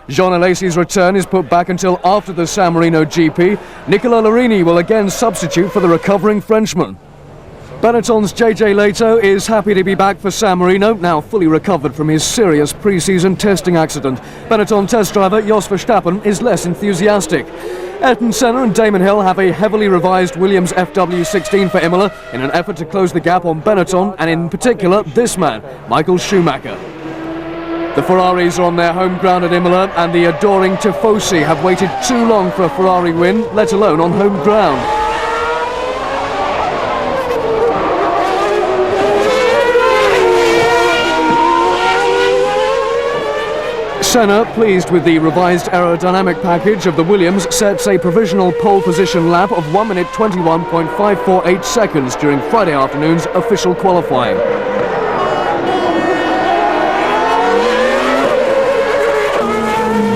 Jean Alesi's return is put back until after the San Marino GP. Nicola Larini will again substitute for the recovering Frenchman. Benetton's JJ Leto is happy to be back for San Marino, now fully recovered from his serious pre-season testing accident. Benetton test driver Jos Verstappen is less enthusiastic. Ayrton Senna and Damon Hill have a heavily revised Williams FW16 for Imola in an effort to close the gap on Benetton and in particular this man, Michael Schumacher. The Ferraris are on their home ground at Imola and the adoring Tifosi have waited too long for a Ferrari win, let alone on home ground. Senna, pleased with the revised aerodynamic package of the Williams, sets a provisional pole position lap of 1 minute 21.548 seconds during Friday afternoon's official qualifying.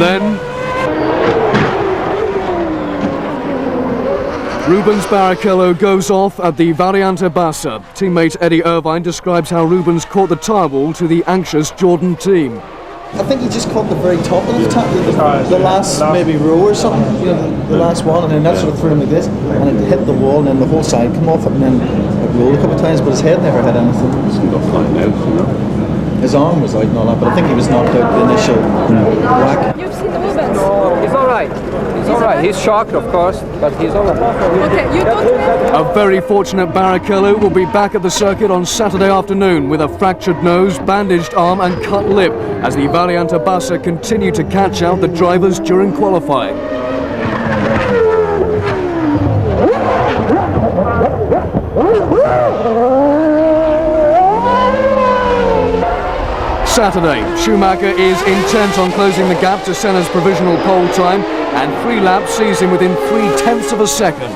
Then Rubens Barrichello goes off at the Variante Bassa. Teammate Eddie Irvine describes how Rubens caught the tyre wall to the anxious Jordan team. I think he just caught the very top of the last maybe row or something, you know, the last one, and then that sort of threw him like this, and it hit the wall, and then the whole side came off it, and then it rolled a couple of times, but his head never hit anything. His arm was out and all that, but I think he was knocked out the initial whack. You've seen the movements? He's alright. He's alright. He's shocked, of course, but he's alright. Okay, you don't. A very fortunate Barrichello will be back at the circuit on Saturday afternoon with a fractured nose, bandaged arm and cut lip as the Variante Bassa continue to catch out the drivers during qualifying. Saturday, Schumacher is intent on closing the gap to Senna's provisional pole time, and 3 laps sees him within 0.3 of a second.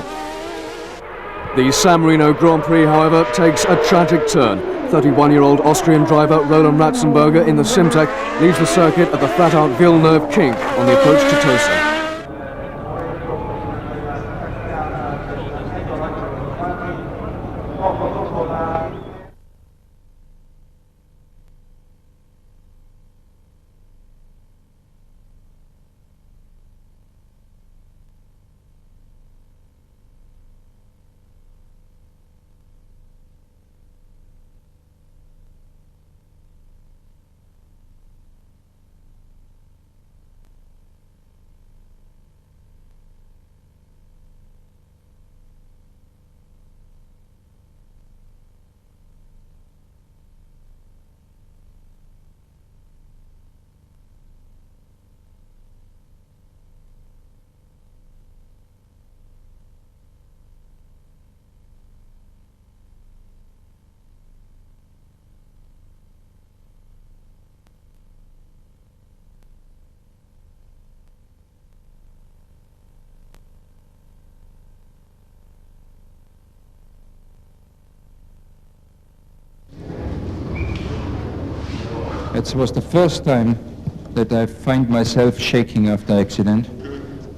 The San Marino Grand Prix, however, takes a tragic turn. 31-year-old Austrian driver Roland Ratzenberger in the Simtek leaves the circuit at the flat-out Villeneuve kink on the approach to Tosa. It was the first time that I find myself shaking after accident.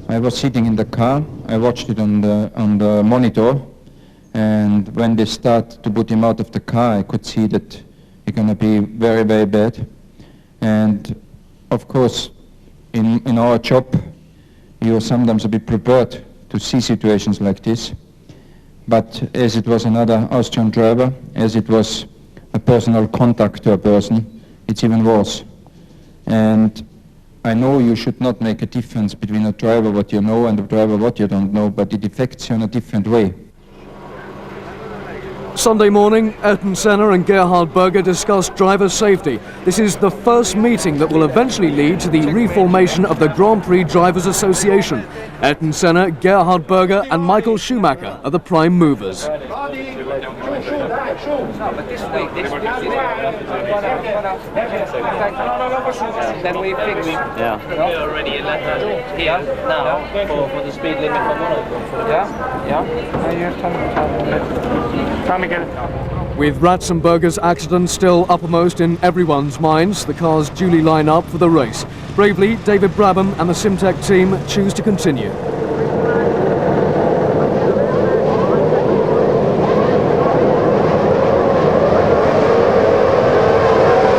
I was sitting in the car, I watched it on the monitor, and when they start to put him out of the car, I could see that it's going to be very, very bad. And of course, in our job, you're sometimes a bit prepared to see situations like this. But as it was another Austrian driver, as it was a personal contact to a person, it's even worse. And I know you should not make a difference between a driver what you know and a driver what you don't know, but it affects you in a different way. Sunday morning, Ayrton Senna and Gerhard Berger discussed driver safety. This is the first meeting that will eventually lead to the reformation of the Grand Prix Drivers Association. Ayrton Senna, Gerhard Berger and Michael Schumacher are the prime movers. Then we fix. Yeah. We're already in here now for the speed limit for Monaco. Yeah. With Ratzenberger's accident still uppermost in everyone's minds, the cars duly line up for the race. Bravely, David Brabham and the Simtek team choose to continue.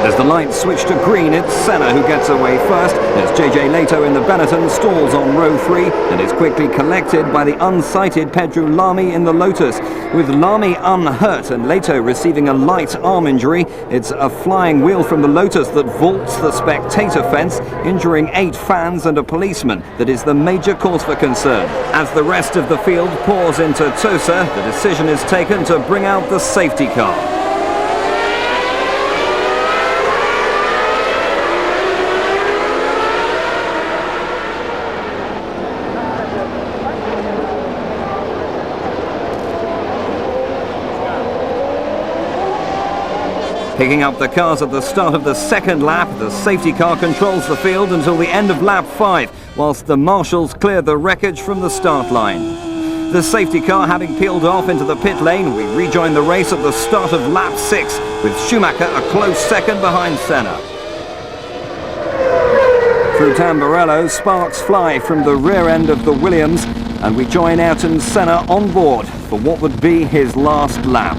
The As the lights switch to green, it's Senna who gets away first, as JJ Leto in the Benetton stalls on row 3 and is quickly collected by the unsighted Pedro Lamy in the Lotus. With Lamy unhurt and Leto receiving a light arm injury, it's a flying wheel from the Lotus that vaults the spectator fence, injuring 8 fans and a policeman that is the major cause for concern. As the rest of the field pours into Tosa, the decision is taken to bring out the safety car. Picking up the cars at the start of the second lap, the safety car controls the field until the end of lap 5, whilst the marshals clear the wreckage from the start line. The safety car having peeled off into the pit lane, we rejoin the race at the start of lap 6, with Schumacher a close second behind Senna. Through Tamburello, sparks fly from the rear end of the Williams, and we join Ayrton Senna on board for what would be his last lap.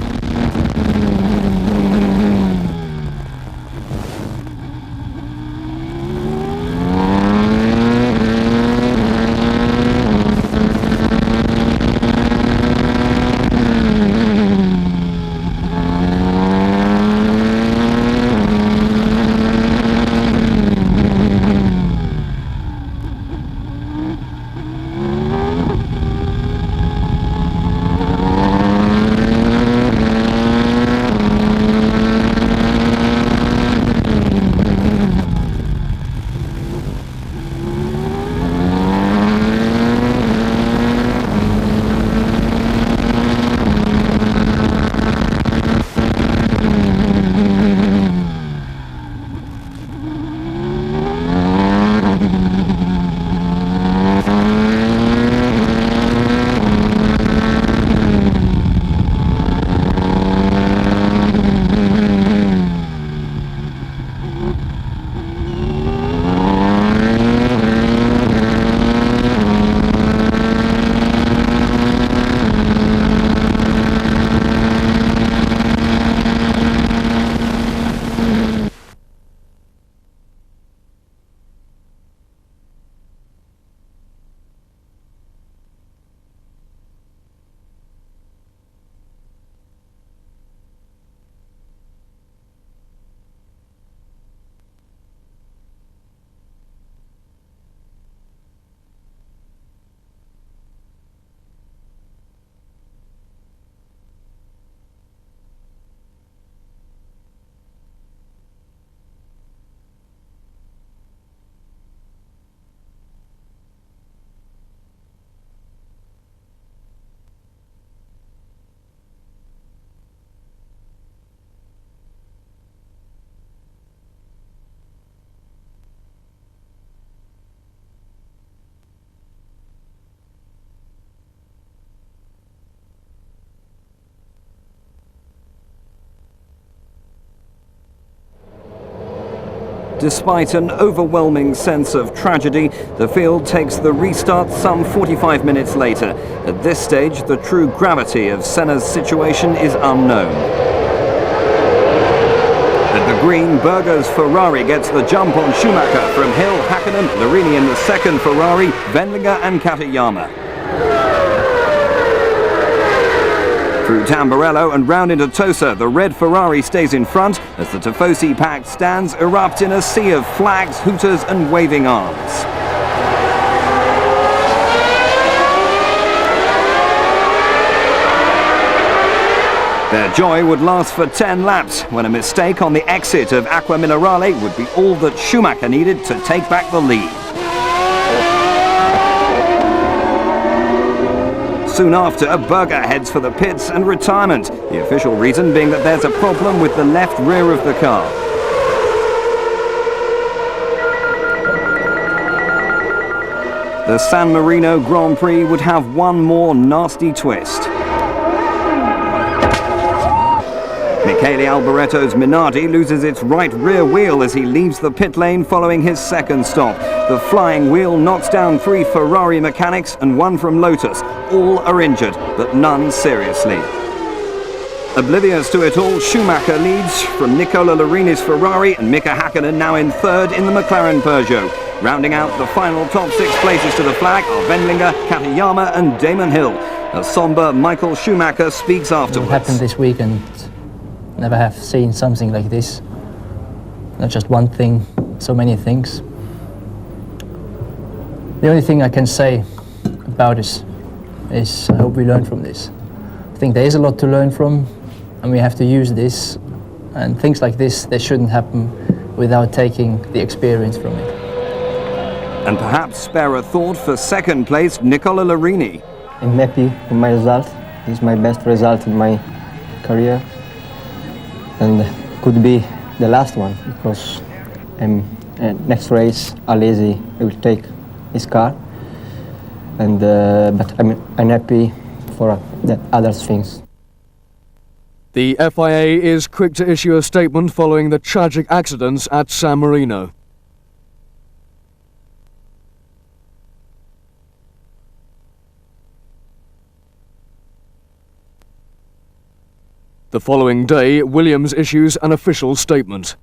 Despite an overwhelming sense of tragedy, the field takes the restart some 45 minutes later. At this stage, the true gravity of Senna's situation is unknown. At the green, Berger's Ferrari gets the jump on Schumacher from Hill, Hakkinen, Larini in the second Ferrari, Wendlinger and Katayama. Through Tamburello and round into Tosa, the red Ferrari stays in front as the Tifosi-packed stands erupt in a sea of flags, hooters and waving arms. Their joy would last for 10 laps, when a mistake on the exit of Acqua Minerale would be all that Schumacher needed to take back the lead. Soon after, Berger heads for the pits and retirement, the official reason being that there's a problem with the left rear of the car. The San Marino Grand Prix would have one more nasty twist. Michele Alboretto's Minardi loses its right rear wheel as he leaves the pit lane following his second stop. The flying wheel knocks down 3 Ferrari mechanics and 1 from Lotus. All are injured, but none seriously. Oblivious to it all, Schumacher leads from Nicola Larini's Ferrari, and Mika Häkkinen now in third in the McLaren Peugeot. Rounding out the final top 6 places to the flag are Wendlinger, Katayama and Damon Hill. A somber Michael Schumacher speaks afterwards. What happened this weekend, never have seen something like this. Not just one thing, so many things. The only thing I can say about this is I hope we learn from this. I think there is a lot to learn from, and we have to use this. And things like this, they shouldn't happen without taking the experience from it. And perhaps spare a thought for second place, Nicola Larini. I'm happy with my result. This is my best result in my career, and could be the last one because next race Alesi will take his car, and but I'm happy for the other things. The FIA is quick to issue a statement following the tragic accidents at San Marino. The following day, Williams issues an official statement.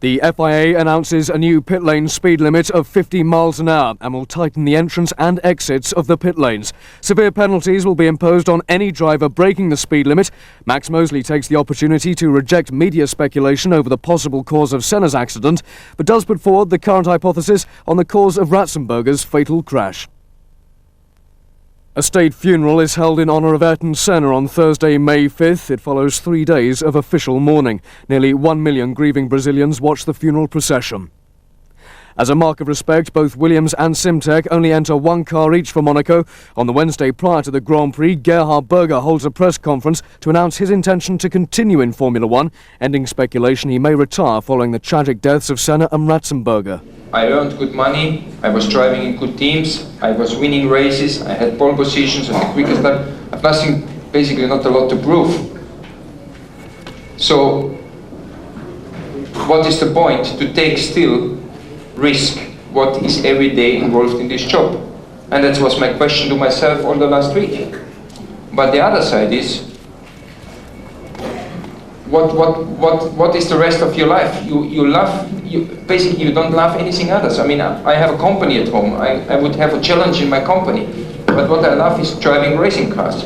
The FIA announces a new pit lane speed limit of 50 miles an hour and will tighten the entrance and exits of the pit lanes. Severe penalties will be imposed on any driver breaking the speed limit. Max Mosley takes the opportunity to reject media speculation over the possible cause of Senna's accident, but does put forward the current hypothesis on the cause of Ratzenberger's fatal crash. A state funeral is held in honour of Ayrton Senna on Thursday, May 5th. It follows 3 days of official mourning. Nearly 1 million grieving Brazilians watch the funeral procession. As a mark of respect, both Williams and Simtek only enter 1 car each for Monaco. On the Wednesday prior to the Grand Prix, Gerhard Berger holds a press conference to announce his intention to continue in Formula 1, ending speculation he may retire following the tragic deaths of Senna and Ratzenberger. I earned good money, I was driving in good teams, I was winning races, I had pole positions and the quickest lap. I've nothing, basically not a lot to prove. So, what is the point to take still risk what is every day involved in this job? And that was my question to myself all the last week. But the other side is, what is the rest of your life? Basically you don't love anything else. I mean, I have a company at home. I would have a challenge in my company. But what I love is driving racing cars.